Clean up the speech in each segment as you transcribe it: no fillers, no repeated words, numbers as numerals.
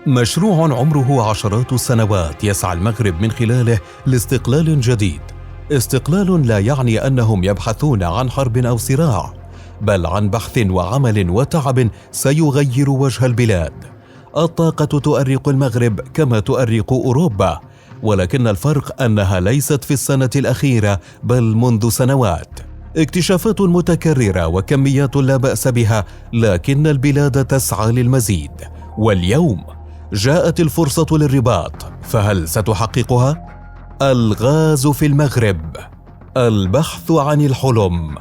مشروع عمره عشرات السنوات يسعى المغرب من خلاله لاستقلال جديد. استقلال لا يعني أنهم يبحثون عن حرب أو صراع، بل عن بحث وعمل وتعب سيغير وجه البلاد. الطاقة تؤرق المغرب كما تؤرق أوروبا، ولكن الفرق أنها ليست في السنة الأخيرة بل منذ سنوات. اكتشافات متكررة وكميات لا بأس بها، لكن البلاد تسعى للمزيد. واليوم جاءت الفرصة للرباط، فهل ستحققها؟ الغاز في المغرب، البحث عن الحلم.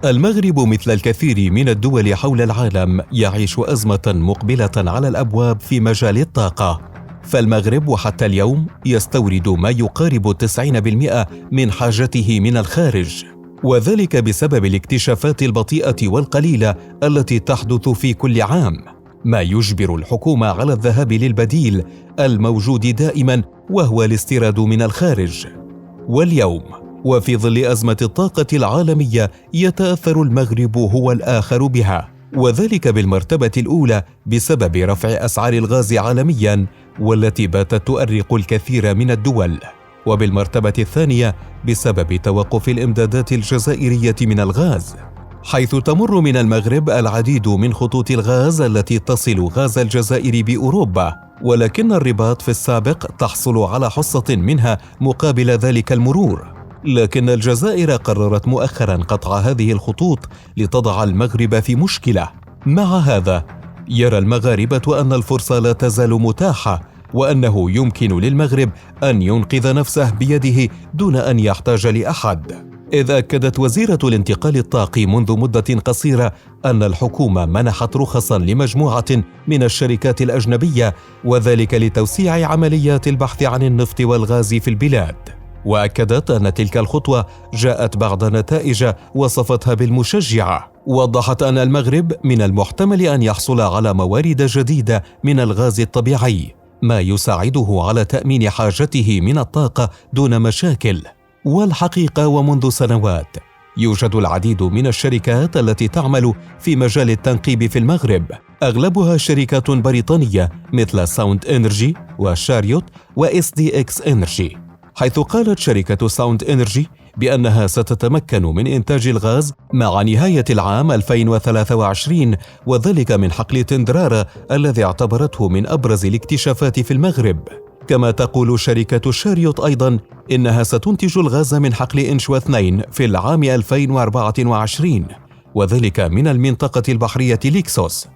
المغرب مثل الكثير من الدول حول العالم يعيش أزمة مقبلة على الأبواب في مجال الطاقة، فالمغرب وحتى اليوم يستورد ما يقارب 90% من حاجته من الخارج، وذلك بسبب الاكتشافات البطيئة والقليلة التي تحدث في كل عام، ما يجبر الحكومة على الذهاب للبديل الموجود دائما وهو الاستيراد من الخارج. واليوم وفي ظل أزمة الطاقة العالمية يتأثر المغرب هو الآخر بها، وذلك بالمرتبة الأولى بسبب رفع أسعار الغاز عالميا والتي باتت تؤرق الكثير من الدول، وبالمرتبة الثانية بسبب توقف الإمدادات الجزائرية من الغاز، حيث تمر من المغرب العديد من خطوط الغاز التي تصل غاز الجزائر بأوروبا، ولكن الرباط في السابق تحصل على حصة منها مقابل ذلك المرور. لكن الجزائر قررت مؤخرا قطع هذه الخطوط لتضع المغرب في مشكلة. مع هذا يرى المغاربة أن الفرصة لا تزال متاحة، وأنه يمكن للمغرب أن ينقذ نفسه بيده دون أن يحتاج لأحد، إذ أكدت وزيرة الانتقال الطاقي منذ مدة قصيرة أن الحكومة منحت رخصا لمجموعة من الشركات الأجنبية، وذلك لتوسيع عمليات البحث عن النفط والغاز في البلاد. وأكدت أن تلك الخطوة جاءت بعد نتائج وصفتها بالمشجعة. وضحت أن المغرب من المحتمل أن يحصل على موارد جديدة من الغاز الطبيعي، ما يساعده على تأمين حاجته من الطاقة دون مشاكل. والحقيقة ومنذ سنوات يوجد العديد من الشركات التي تعمل في مجال التنقيب في المغرب، أغلبها شركات بريطانية مثل ساوند إنرجي وشاريوت وSDX إنرجي، حيث قالت شركة ساوند إنرجي بأنها ستتمكن من إنتاج الغاز مع نهاية العام 2023، وذلك من حقل تندرارا الذي اعتبرته من أبرز الاكتشافات في المغرب. كما تقول شركة شاريوت أيضا إنها ستنتج الغاز من حقل إنشوا 2 في العام 2024، وذلك من المنطقة البحرية ليكسوس.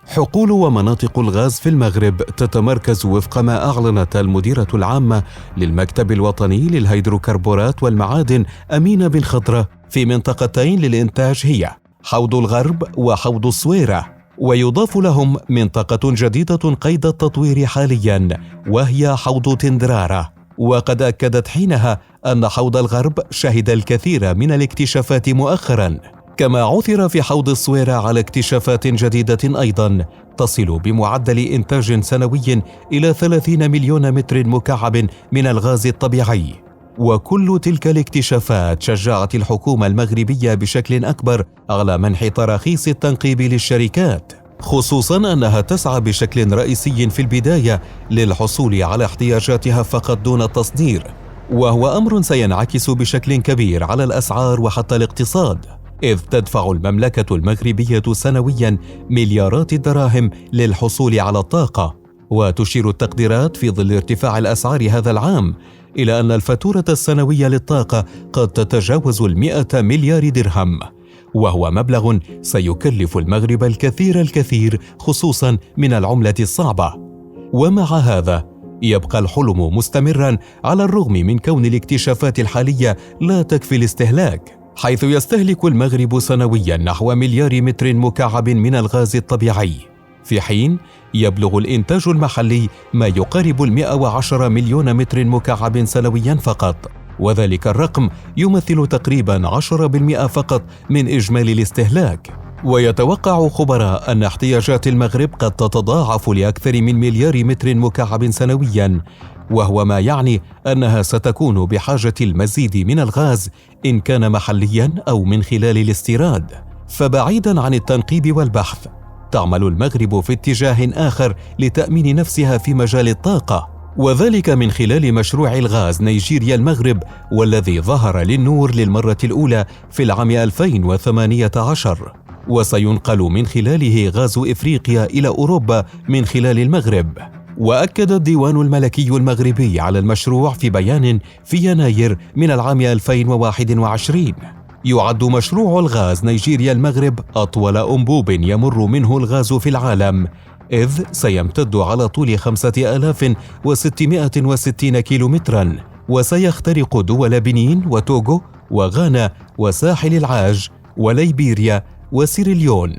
حقول ومناطق الغاز في المغرب تتمركز وفق ما أعلنت المديرة العامة للمكتب الوطني للهيدروكربورات والمعادن أمينة بن خضرة في منطقتين للإنتاج هي حوض الغرب وحوض الصويرة، ويضاف لهم منطقة جديدة قيد التطوير حاليا وهي حوض تندرارا. وقد أكدت حينها أن حوض الغرب شهد الكثير من الاكتشافات مؤخرا، كما عثر في حوض الصويرة على اكتشافات جديدة أيضا تصل بمعدل إنتاج سنوي إلى 30 مليون متر مكعب من الغاز الطبيعي. وكل تلك الاكتشافات شجعت الحكومة المغربية بشكل أكبر على منح تراخيص التنقيب للشركات، خصوصا أنها تسعى بشكل رئيسي في البداية للحصول على احتياجاتها فقط دون التصدير، وهو أمر سينعكس بشكل كبير على الأسعار وحتى الاقتصاد، إذ تدفع المملكة المغربية سنويا مليارات الدراهم للحصول على الطاقة. وتشير التقديرات في ظل ارتفاع الأسعار هذا العام إلى أن الفاتورة السنوية للطاقة قد تتجاوز 100 مليار درهم، وهو مبلغ سيكلف المغرب الكثير خصوصا من العملة الصعبة. ومع هذا يبقى الحلم مستمرا على الرغم من كون الاكتشافات الحالية لا تكفي الاستهلاك، حيث يستهلك المغرب سنويا نحو مليار متر مكعب من الغاز الطبيعي، في حين يبلغ الإنتاج المحلي ما يقارب 110 مليون متر مكعب سنويا فقط، وذلك الرقم يمثل تقريبا 10% فقط من إجمالي الاستهلاك. ويتوقع خبراء أن احتياجات المغرب قد تتضاعف لأكثر من مليار متر مكعب سنويا، وهو ما يعني أنها ستكون بحاجة المزيد من الغاز إن كان محليا أو من خلال الاستيراد. فبعيدا عن التنقيب والبحث، تعمل المغرب في اتجاه آخر لتأمين نفسها في مجال الطاقة، وذلك من خلال مشروع الغاز نيجيريا المغرب، والذي ظهر للنور للمرة الأولى في العام 2018، وسينقل من خلاله غاز إفريقيا إلى أوروبا من خلال المغرب. وأكد الديوان الملكي المغربي على المشروع في بيان في يناير من العام 2021. يعد مشروع الغاز نيجيريا المغرب أطول أنبوب يمر منه الغاز في العالم، إذ سيمتد على طول 5660 كيلومترا، وسيخترق دول بنين وتوغو وغانا وساحل العاج وليبيريا وسيراليون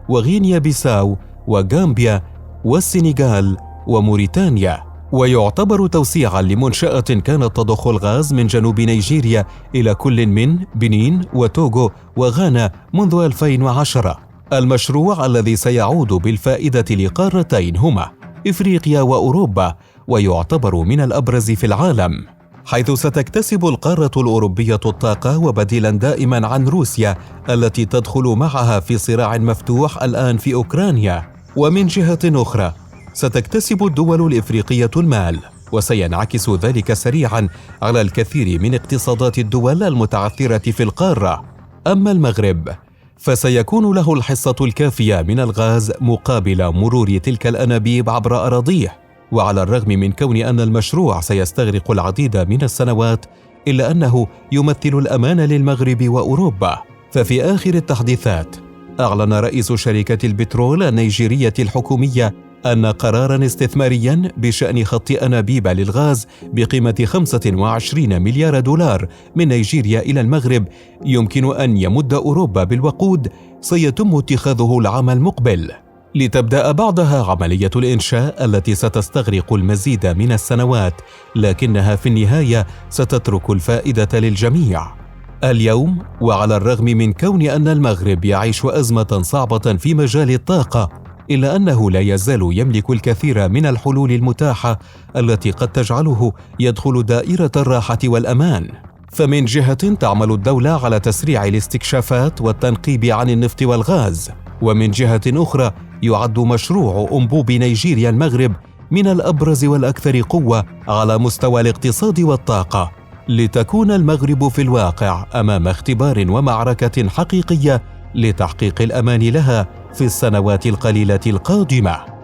وغينيا بيساو وغامبيا والسنغال وموريتانيا. ويعتبر توسيعا لمنشأة كانت تضخ الغاز من جنوب نيجيريا إلى كل من بنين وتوغو وغانا منذ 2010. المشروع الذي سيعود بالفائدة لقارتين هما إفريقيا وأوروبا، ويعتبر من الأبرز في العالم، حيث ستكتسب القارة الأوروبية الطاقة وبديلا دائما عن روسيا التي تدخل معها في صراع مفتوح الآن في أوكرانيا. ومن جهة أخرى ستكتسب الدول الإفريقية المال، وسينعكس ذلك سريعا على الكثير من اقتصادات الدول المتعثرة في القارة. أما المغرب فسيكون له الحصة الكافية من الغاز مقابل مرور تلك الأنابيب عبر أراضيه. وعلى الرغم من كون أن المشروع سيستغرق العديد من السنوات، إلا أنه يمثل الأمان للمغرب وأوروبا. ففي آخر التحديثات أعلن رئيس شركة البترول النيجيرية الحكومية أن قراراً استثمارياً بشأن خط أنابيب للغاز بقيمة 25 مليار دولار من نيجيريا إلى المغرب يمكن أن يمد أوروبا بالوقود سيتم اتخاذه العام المقبل، لتبدأ بعدها عملية الإنشاء التي ستستغرق المزيد من السنوات، لكنها في النهاية ستترك الفائدة للجميع. اليوم، وعلى الرغم من كون أن المغرب يعيش أزمة صعبة في مجال الطاقة، إلا أنه لا يزال يملك الكثير من الحلول المتاحة التي قد تجعله يدخل دائرة الراحة والأمان. فمن جهة تعمل الدولة على تسريع الاستكشافات والتنقيب عن النفط والغاز، ومن جهة أخرى يعد مشروع أنبوب نيجيريا المغرب من الأبرز والأكثر قوة على مستوى الاقتصاد والطاقة، لتكون المغرب في الواقع أمام اختبار ومعركة حقيقية لتحقيق الأمان لها في السنوات القليلة القادمة.